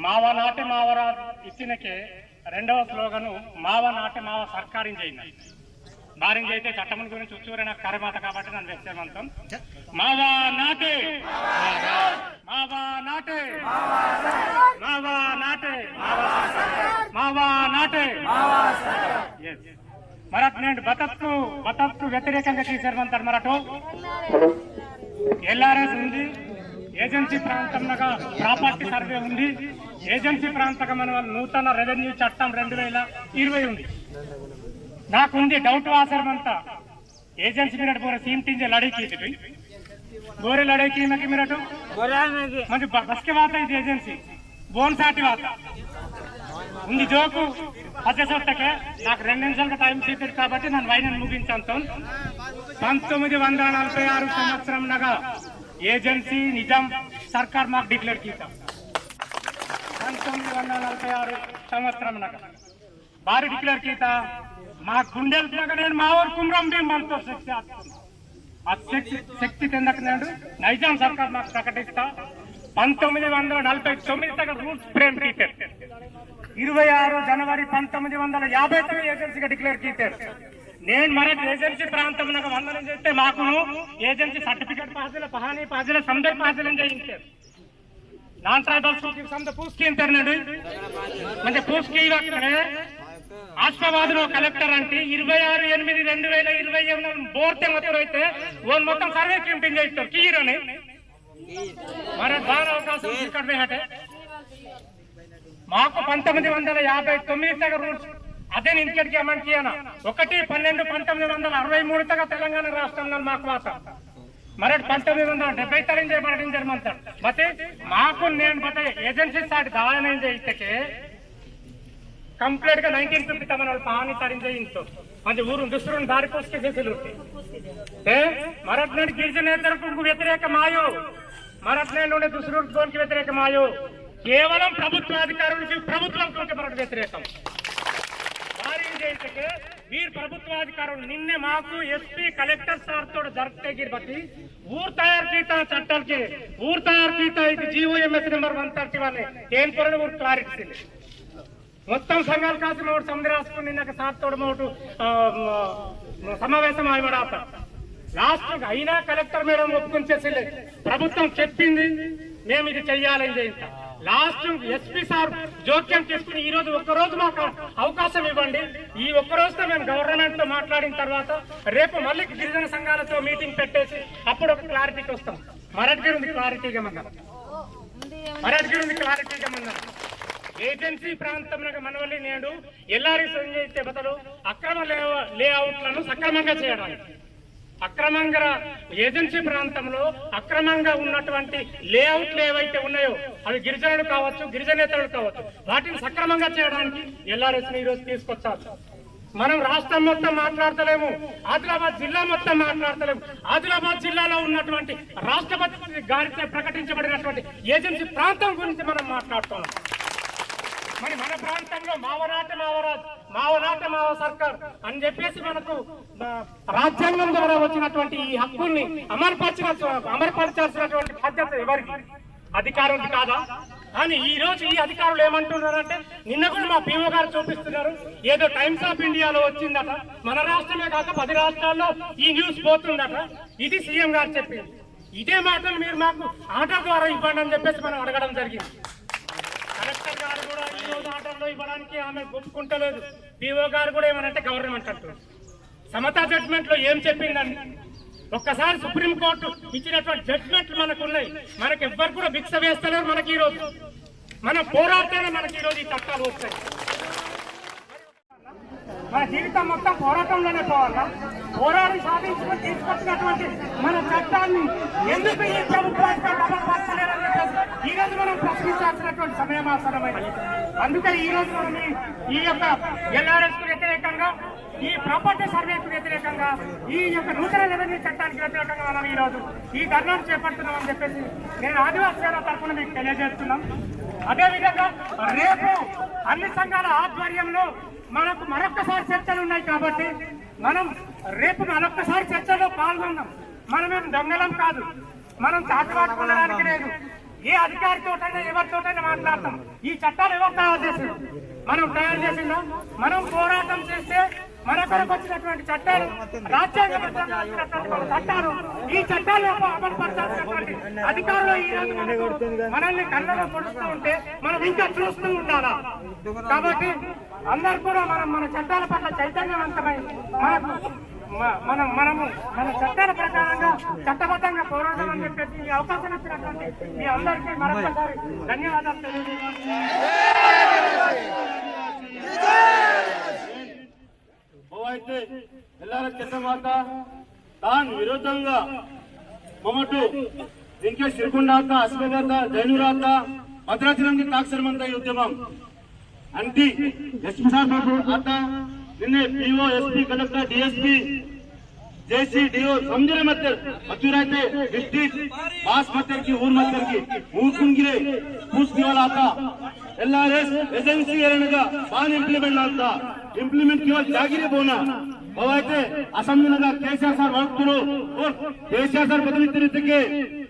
మావ నాటి మావరా ఇచ్చినకే రెండవ స్లోగను మావ నాటి మావ సర్కారింగ్ చేయండి. బారింగ్ అయితే చట్టం గురించి ఉచ్చూరైన కరమాత కాబట్టి నన్ను వ్యక్తివంతం మావా నాటే మావా నాటే మావా నాటే మావా నాటే మరట్ నేను బతత్కు వ్యతిరేకంగా తీసేమంటారు. మరటు ఎల్ఆర్ఎస్ ఉంది, ఏజెన్సీ ప్రాంతంగా ప్రాపర్టీ సర్వే ఉంది, ఏజెన్సీ ప్రాంతంగా మన నూతన రెవెన్యూ చట్టం 2020 ఉంది. नाकुंदी डाउट आसर बनता एजेंसी मिनट पूरा सीम टींजे लड़ाई की थी गोरे लड़ाई की मकी मिनट मंजे बस के बात है एजेंसी बोन साटी बात उन्दी जोकु అదే సొట్టకే నాకు 2 నిమిషాల టైం సీటెడ్ కాబట్టి నేను వైనన్ ముగించాను. 1946 సంవత్సరం నగా ఏజెన్సీ నిజాం సర్కార్ మాకు డిక్లేర్ कीता. 1946 సంవత్సరం నగా बारी डिक्लेर कीता మా గుండెల దగ్గర మా ఊరు కుమ్రం భీం మనతో శక్తి చెందకనాడు నైజాం సర్కార్ మాకు ప్రకటిస్తా 1949 తగ్గ రూల్స్ ఫ్రేమ్ कीటర్ 26 జనవరి 1950 ఏజెన్సీగా డిక్లేర్ कीటర్. నేను మరి ఏజెన్సీ ప్రాంతంలో వందనం చేస్తే మాకు ఏజెన్సీ సర్టిఫికేట్ పాజల పహానీ పాజల సందే పాజలం చేయించారు. నాన్ ట్రైబల్స్ కి సందే పూస్ की ఇంటర్నెట్ म्हणजे पूछ की वक्तरे ఆస్మాబాద్ లో కలెక్టర్ అంటే 26/8/2020 బోర్తే మొత్తం అయితే ఓన్ మొత్తం సర్వే క్యాంపింగ్ చేస్తారు కీరని మన బార అవకాశం ఇక్కడ బెహటే మాకు 1959 తగ రూల్స్ అదే ఇన్కెట్ అమలు చేయనా 1/12/1963 తగ తెలంగాణ రాష్ట్రంలో మాకు వాత మరట్ 1970 తరించే ప్రకటించమంటారు. ಮತ್ತೆ మాకు నేను బతే ఏజెన్సీ సాటి దావనం చేయితే कंप्लीट का 1950 तमन पानी तरिंजे इंतो म्हणजे ऊरू दुसरून दारी पोस्के देसिलु ते मराठनेड गिरिजनेतरकु व्यतिरेकमायो मराठनेड दुसरून कोन की व्यतिरेकमायो केवलं ప్రభుత్వాధికారులకు ప్రభుత్వంకి మరట వ్యతిరేకం వారి చేయితే వీర్ ప్రభుత్వాధికారులు నిన్నే మాకు ఎస్పీ కలెక్టర్ సార్ తోడు జరుగుతేగిర్బతి ఊర్ తయారు कीता చట్టాల के ఊర్ తయారు कीता ఇది జీఓఎంఎస్ నెంబర్ 131 ఏన్ కొరడ ఊర్ క్లారిటీ మొత్తం సంఘాల కాసి మోటు సముద్ర రాసుకుని నిన్నక సార్తోడు మోటు సమావేశం ఆయమడాత లాస్ట్ అయినా కలెక్టర్ మేడం ఒప్పుకొని చేసేలే ప్రభుత్వం చెప్పింది మేము ఇది చెయ్యాలని చేయించా. లాస్ట్ ఎస్పీ సార్ జోక్యం చేసుకుని ఈ రోజు ఒక్కరోజు మాకు అవకాశం ఇవ్వండి, ఈ ఒక్కరోజుతో మేము గవర్నమెంట్ తో మాట్లాడిన తర్వాత రేపు మళ్ళీ గిరిజన సంఘాలతో మీటింగ్ పెట్టేసి అప్పుడు ఒక క్లారిటీకి వస్తాం. మరట్గిరి ఉంది క్లారిటీగా మన్నారు, మరట్గిరి ఉంది క్లారిటీగా మన్నారు. ఏజెన్సీ ప్రాంతంలో మనవల్లి నేడు ఎల్ఆర్ఎస్ చేసే బదులు అక్రమ లేఅవుట్లను సక్రమంగా చేయడానికి అక్రమంగా ఏజెన్సీ ప్రాంతంలో అక్రమంగా ఉన్నటువంటి లేఅవుట్లు ఏవైతే ఉన్నాయో అవి గిరిజనులు కావచ్చు గిరిజనేతరులు కావచ్చు వాటిని సక్రమంగా చేయడానికి ఎల్ఆర్ఎస్ ఈ రోజు తీసుకొచ్చారు. మనం రాష్ట్రం మొత్తం మాట్లాడతలేము, ఆదిలాబాద్ జిల్లా మొత్తం మాట్లాడతలేము. ఆదిలాబాద్ జిల్లాలో ఉన్నటువంటి రాష్ట్రపతి గారిచే ప్రకటించబడినటువంటి ఏజెన్సీ ప్రాంతం గురించి మనం మాట్లాడుతున్నాం. మరి మన ప్రాంతంలో మావనాట మావ సర్కార్ అని చెప్పేసి మనకు రాజ్యాంగం ద్వారా వచ్చినటువంటి ఈ హక్కుల్ని అమలుపరచాల్సినటువంటి బాధ్యత ఎవరికి? అధికారులు కాదా? అని ఈ రోజు ఈ అధికారులు ఏమంటున్నారంటే నిన్న కూడా మా పీఓ గారు చూపిస్తున్నారు, ఏదో టైమ్స్ ఆఫ్ ఇండియాలో వచ్చిందట, మన రాష్ట్రమే కాక 10 రాష్ట్రాల్లో ఈ న్యూస్ పోతుందట. ఇది సీఎం గారు చెప్పింది. ఇదే మాటలు మీరు మాకు ఆర్డర్ ద్వారా ఇవ్వండి అని చెప్పేసి మనం అడగడం జరిగింది. కలెక్టర్ గారు కూడా ఈ రోజు ఆర్డర్లో ఇవ్వడానికి ఆమె ఒప్పుకుంటలేదు. పీఓ గారు కూడా ఏమనంటే గవర్నమెంట్ అంటారు. సమతా జడ్జిమెంట్ లో ఏం చెప్పిందండి? ఒక్కసారి సుప్రీంకోర్టు ఇచ్చినటువంటి జడ్జిమెంట్లు మనకు ఉన్నాయి. మనకి ఎవ్వరు కూడా భిక్ష వేస్తలేరు. మనకి ఈ రోజు మనం పోరాడితేనే మనకి ఈ రోజు ఈ చట్టాలు వస్తాయి. మన జీవితం మొత్తం పోరాటంలోనే పోవాలా? పోరాడి సాధించుకొని తీసుకొచ్చినటువంటి మన చట్టాన్ని ఎందుకు ఈ ప్రభుత్వాధికారులు అమలుపరచలేరని చెప్పేసి ఈ రోజు మనం ప్రశ్నించాల్సినటువంటి సమయం ఆసన్నమైంది. అందుకే ఈ రోజు మనం ఈ యొక్క ఎల్ఆర్ఎస్ కు వ్యతిరేకంగా, ఈ ప్రాపర్టీ సర్వేకు వ్యతిరేకంగా, ఈ యొక్క నూతన రెవెన్యూ చట్టానికి వ్యతిరేకంగా మనం ఈ రోజు ఈ ధర్నాను చేపడుతున్నామని చెప్పేసి నేను ఆదివాసీ సేన తరఫున మీకు తెలియజేస్తున్నాం. అదేవిధంగా రేపు అన్ని సంఘాల ఆధ్వర్యంలో మనకు మరొక్కసారి చర్చలు ఉన్నాయి కాబట్టి మనం రేపు మరొక్కసారి చర్చలో పాల్గొన్నాం. మనమేం దొంగలం కాదు, మనం చాటుబాటుకోవడానికి లేదు. ఏ అధికారితోటైనా ఎవరితోటైనా మాట్లాడతాం. ఈ చట్టాలు ఎవరు తయారు చేసిండు? మనం తయారు చేసిందా? మనం పోరాటం చేస్తే మన కొరకు వచ్చినటువంటి చట్టాలు, రాజ్యాంగబద్ధంగా వచ్చినటువంటి చట్టాలు, ఈ చట్టాలు అమలు పరచాల్సినటువంటి అధికారులు ఈ రోజు మనల్ని కళ్ళలో పొడుస్తూ ఉంటే మనం ఇంకా చూస్తూ ఉండాలా? కాబట్టి అందరూ కూడా మన చట్టాల పట్ల చైతన్యవంతమై మనము మన చట్టాల ప్రకారంగా చట్టబద్ధంగా పోరాటం అని చెప్పేసి ఈ అవకాశం ఇచ్చినటువంటి మీ అందరికీ మరొకసారి ధన్యవాదాలు తెలియజేస్తున్నాను. అయితే ಎಲ್ಲರ ಚಟಮಾತ ತಾನ್ ವಿರೋಧಂಗ ಮೊಮಟು ಇಂಕೆ ಸಿರ್ಗುಂಡಾತ ಅಸ್ಬಾಬಾತ ಜೈನೂರಾತ ಭದ್ರಾಚಲಂಗೆ ತಾಕ್ಸರ್ಮಂತ ಈ ಉದ್ಯಮಂ ಅಂಟಿ ಎಸ್ಪಿ ಸಾಹೇಬ್ ಆತ ನಿನ್ನೆ PO SP collector DSP JC DO समझरे मत्तर अचूराते डिस्ट्रिक्ट बास मत्तर की ऊर मत्तर की ऊर कुंगिरे पूछ दिवाला आता एलआरएस एजेंसी एरनगा बान इंप्लीमेंट आता इंप्लीमेंट केवल जागिरे बोना होवायते असमनगा केसीआर सर वक्तुरु और केसीआर सर बदलितरितके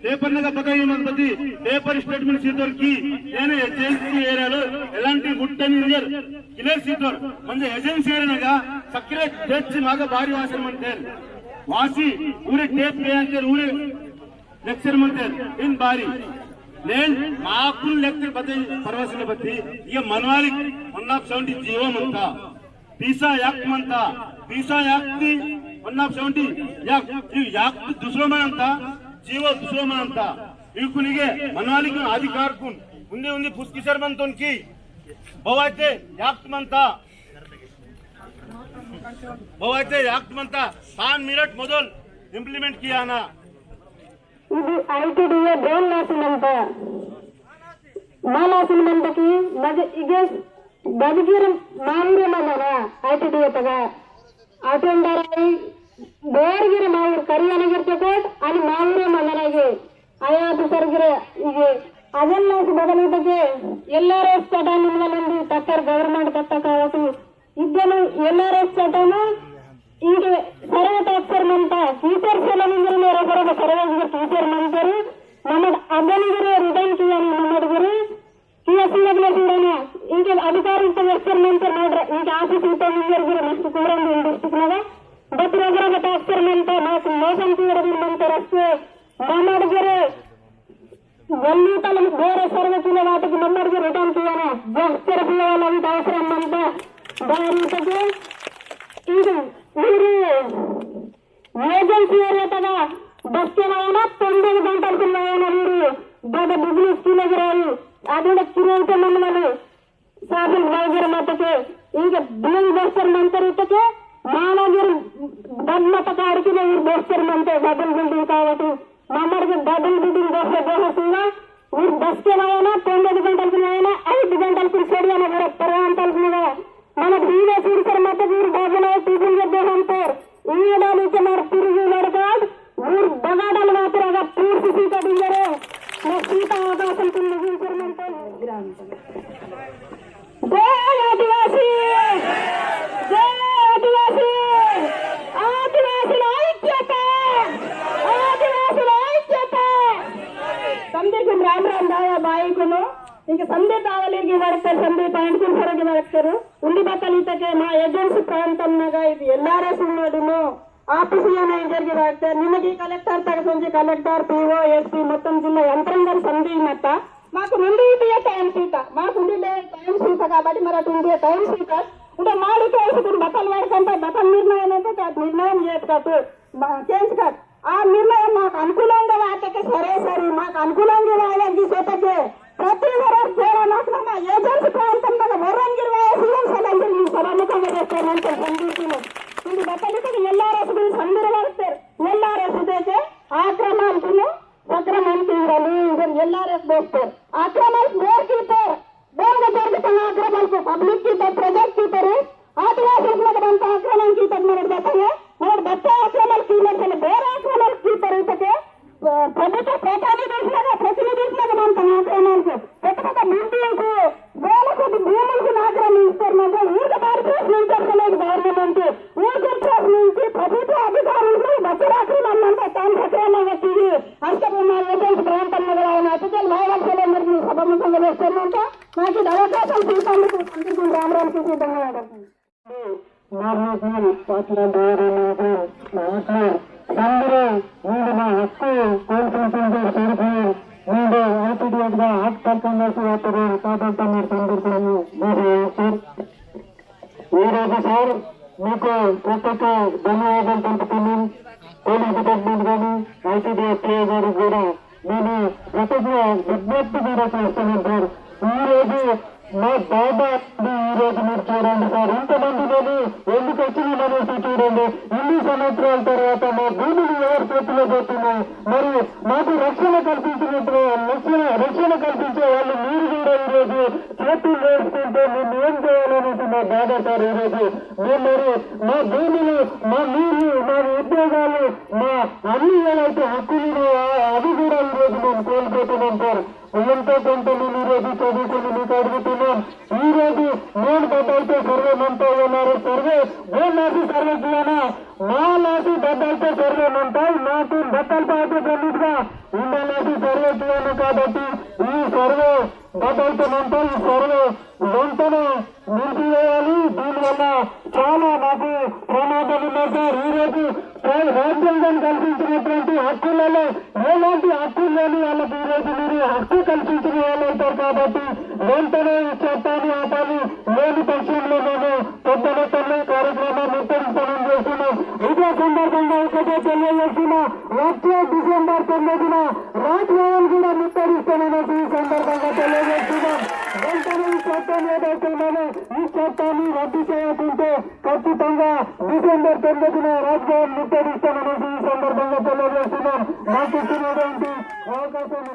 पेपर नगा पकाई मनपति पेपर स्टेटमेंट सीटर की यानी एजेंसी एरियालो एलांटी गुट्टनी नियर क्लियर सीटर म्हणजे एजेंसी एरियानगा सक्रिय डेट्स मागे भारी वासन म्हणते वासी पूरे टेप के अंदर पूरे लेक्चर म्हणते इन बारी लेन माकुल लेक्चर बते परवासने बत्ती ये मनवाली 170 जीव म्हणता पीसा याक्ट म्हणता पीसा याक्ट 170 याक्ट दुसरो म्हणता जीव दुसरो म्हणता इकुनिगे मनवाली को अधिकार कुन उंदे उंदे पुस्की सर म्हणतोन की बवायते याक्ट म्हणता बवायते याक्ट म्हणता 5 मिनिट मोदल इंप्लीमेंट किया ना ఇది ఐటీడీఏ డోన్ లాసినంత మా లాసినంతకి ఇగే బదిగిరి మాఊరే మల్లనా ఐటీడీఏ తగా అటెండరై ಬೇರ್ಗಿರಿ ಮಾವೂರು ಕರಿಯಾನಗಿರ್ತಕೋಟ್ ಅಲ್ಲಿ ಮಾವೂರೇ ಮಲ್ಲನಾಗಿ ಆಯಾತು ಸರ್ಗಿರೆ ಈಗ ಅದನ್ನ ಬದಲಿದ್ದಕ್ಕೆ ಎಲ್ಆರ್ಎಸ್ ಚಟ ನಿಮ್ಮಲ್ಲಿ ತಕ್ಕರ್ ಗವರ್ಮೆಂಟ್ ಕಟ್ಟಕಾವತು ಇದ್ದನು ಎಲ್ಆರ್ಎಸ್ ಚಟನು ಈಗ ಸರ್ವೆ ಟಾಕ್ಸರ್ ಮಂತ టీచర్స్ ఎలమిందరు మేరే కొరకు సర్వే టీచర్ మంతరు మన అదనిగిరి రిటర్న్ కియాని నమ్మడిగిరి కియసినగ్లేసిడన ఇంక అధికారులతో వర్కర్ మంతరు ನೋಡ್ರ ఇంక ఆఫీస్ తో నియర్గిరి మస్తు కోరండి డిస్ట్రిక్ట్ ಬತ್ರೋಗ್ರಾಗ ಟಾಕ್ಸರ್ ಮಂತ ಮಾತು ಮೋಸಂ ತೀರದಿ ಮಂತರಕ್ಕೆ ನಮ್ಮಡಿಗಿರಿ వల్లీతలం వేరే సర్వీసుల వాటికి నమ్మడికి రిటర్న్ కియాన బస్టర్ పిల్లవాళ్ళంత అవసరం అంత దానికి ఇది ఊరు ఏజెన్సీ ఏరియాగా బస్సులైనా 9 గంటలకు ఊరు బాగా బిజినెస్ కిలోగ్రాలు అది కిరోత మండలు సాధన వైద్యుల మద్దతు ఇంకా బిల్ బస్టర్ మంతరితకే మానగిరి డబ్బత కాడికి ఊరు బస్టర్ మంతే డబుల్ బిల్డింగ్ కాబట్టి మమ్మడికి డబుల్ బిల్డింగ్ బస్టర్ దేహంగా ఊరు బస్సులైనా 9 గంటలకు 5 గంటలకు సరిயான ప్రాంతాలకు మనకు వీడియో చూసారు మధ్య ఊరు డబ్బులు టీచర్ దేహంతో ఈడాలు ఇచ్చిన తిరిగి నడకాడు ఊరు బగాడాలు మాత్రమే పూర్తి సీత దిగారు సీత అవకాశం చూసారంటే జై ఆదివాసీ జై ఆదివాసీ ఆదివాసుల ఐక్యత ఆదివాసుల ఐక్యత సందీప్ రామ్ రామ్ దాయా బాయికును ఇంకా సందీప్ ఆవలికి నడుస్తారు సందీప్ పాయింట్ సరగి నడుస్తారు ఉండి బట్టలితకే మా ఏజెన్సీ ప్రాంతంగా ఇది ఎల్ఆర్ఎస్ ఉన్నడును ఆఫీసులోనే జరిగి నడుస్తారు నిన్నకి కలెక్టర్ తరఫు కలెక్టర్ పిఓ ఎస్పీ మొత్తం జిల్లా యంత్రాంగం సంధినట్ట మాకు నుండి ఇదే టైం సీత మాకు ఉండే టైం సీత కాబట్టి మరి అటు ఉండే టైం సీత అంటే మాడికి వేసుకుని బట్టలు వాడుకుంటే బట్టల నిర్ణయం అయితే నిర్ణయం చేసుకోవచ్చు చేంజ్ కాదు ఆ నిర్ణయం మాకు అనుకూలంగా వాటికి సరే సరే మాకు అనుకూలంగా వాళ్ళకి చేపట్టే ప్రతి నాకు మా ఏజెన్సీ ప్రాంతంలో వరంగిరి సీఎం సలంగిరి సలముఖంగా చేస్తానంటే సందీపులు ఇది బట్టలికి ఎల్ఆర్ఎస్ గురించి అందరూ వాడతారు ఎల్ఆర్ఎస్ అయితే ఆక్రమాలకు సక్రమానికి ఇద్దరు ఎల్ఆర్ఎస్ వేస్తారు ఆక్రమాలకు డోర్ కీపర్ డోర్గా జరుగుతున్న ఆక్రమాలకు పబ్లిక్ కీపర్ ప్రజెంట్ కీపర్ ఆదివాసులకు అంత ఆక్రమణ కీపర్ మన బట్ట ఆక్రమాలు కీపర్ ಬೇರೆ ఆక్రమాలు కీపర్ అయితే ప్రభుత్వ ప్రతినిధించినాక మనకు ఆక్రమణకు పెద్ద బిల్డింగ్కు వేల కొద్ది భూములకు ఆక్రమిస్తారు ఊరిక భారతదేశం గవర్నమెంట్ కల్పించి ధన్యవాదాలు. అందరూ మీరు మా హక్కు కోల్పోతుంటే సరిపోయి మీరు ఐపీడీఎస్ గా హక్కు పడుతున్నట్టు అవుతారు కాబట్టి మీరు సందర్భాన్ని మీరు సార్ ఈరోజు సార్ మీకు ప్రత్యేక ధన్యవాదాలు తెలుపుతున్నాం. పోలీస్ డిపార్ట్మెంట్ కానీ ఐపీడీఎస్ టీఏ గారికి కూడా నేను ప్రత్యేక విజ్ఞప్తి కూడా చేస్తున్నాను సార్. ఈ రోజు మా బాబా ఈ రోజు మీరు చూడండి సార్, ఇంతమంది నేను ఎందుకు వచ్చినామనేసి చూడండి. ఇన్ని సంవత్సరాల తర్వాత మా భూములు ఎవరి చేతిలో పోతున్నాయి, మరి మాకు రక్షణ కల్పించినట్టు రక్షణ కల్పించే వాళ్ళు మీరు కూడా ఈరోజు చేతులు వేసుకుంటే మేము ఏం చేయాలనేసి మా బాధ సార్. ఈరోజు మేము మరి మా భూములు, మా నీరు, మా ఉద్యోగాలు, మా అన్ని ఏవైతే హక్కులు అవి కూడా ఈరోజు మేము కోల్పోతున్నాం సార్. ఎంతో కొంత మేము ఈరోజు చదువుకుని మీకు అడుగుతున్నాం. ఈ రోజు నేను బద్దలతో సర్వే మంతా ఉన్నారు, సర్వే నాసి సర్వే చేయనా మా నాసి బద్దలతో సర్వే మంటాయి నాకు బద్దల పాటు గన్నిగా ఇండలాసి సర్వే చేయను. కాబట్టి ఈ సర్వే బద్దలతో మంతా ఈ సర్వే వెంటనే నిలిపివేయాలి. దీనివల్ల చాలా నాకు ప్రమాదాలు ఉన్నాయి సార్. ఈ రోజు రాజ్యాంగం కల్పించినటువంటి హక్కులలో ఎలాంటి హక్కులు లేని వాళ్ళకి ఈ రోజు మీరు హక్కు కల్పించిన వాళ్ళు అవుతారు. కాబట్టి వెంటనే ఈ చట్టాన్ని ఆపాలి. లేని పక్షంలో మేము పెద్ద మొత్తంలో కార్యక్రమాన్ని నిర్వహించడం చేస్తున్నాం. ఇదే సందర్భంగా ఒకటే తెలియజేస్తున్నా, వచ్చే డిసెంబర్ 9న రాజ్భవన్ కూడా నిర్వహిస్తామనేసి ఈ సందర్భంగా తెలియజేస్తున్నాం. వెంటనే ఈ చట్టం ఏదైతున్నామో ఈ చట్టాన్ని రద్దు చేయకుంటే ఖచ్చితంగా డిసెంబర్ 9న రాజ్భవన్ నిర్వహిస్తామనేసి ఈ సందర్భంగా తెలియజేస్తున్నాం. నాకు ఇచ్చినటువంటి అవకాశాన్ని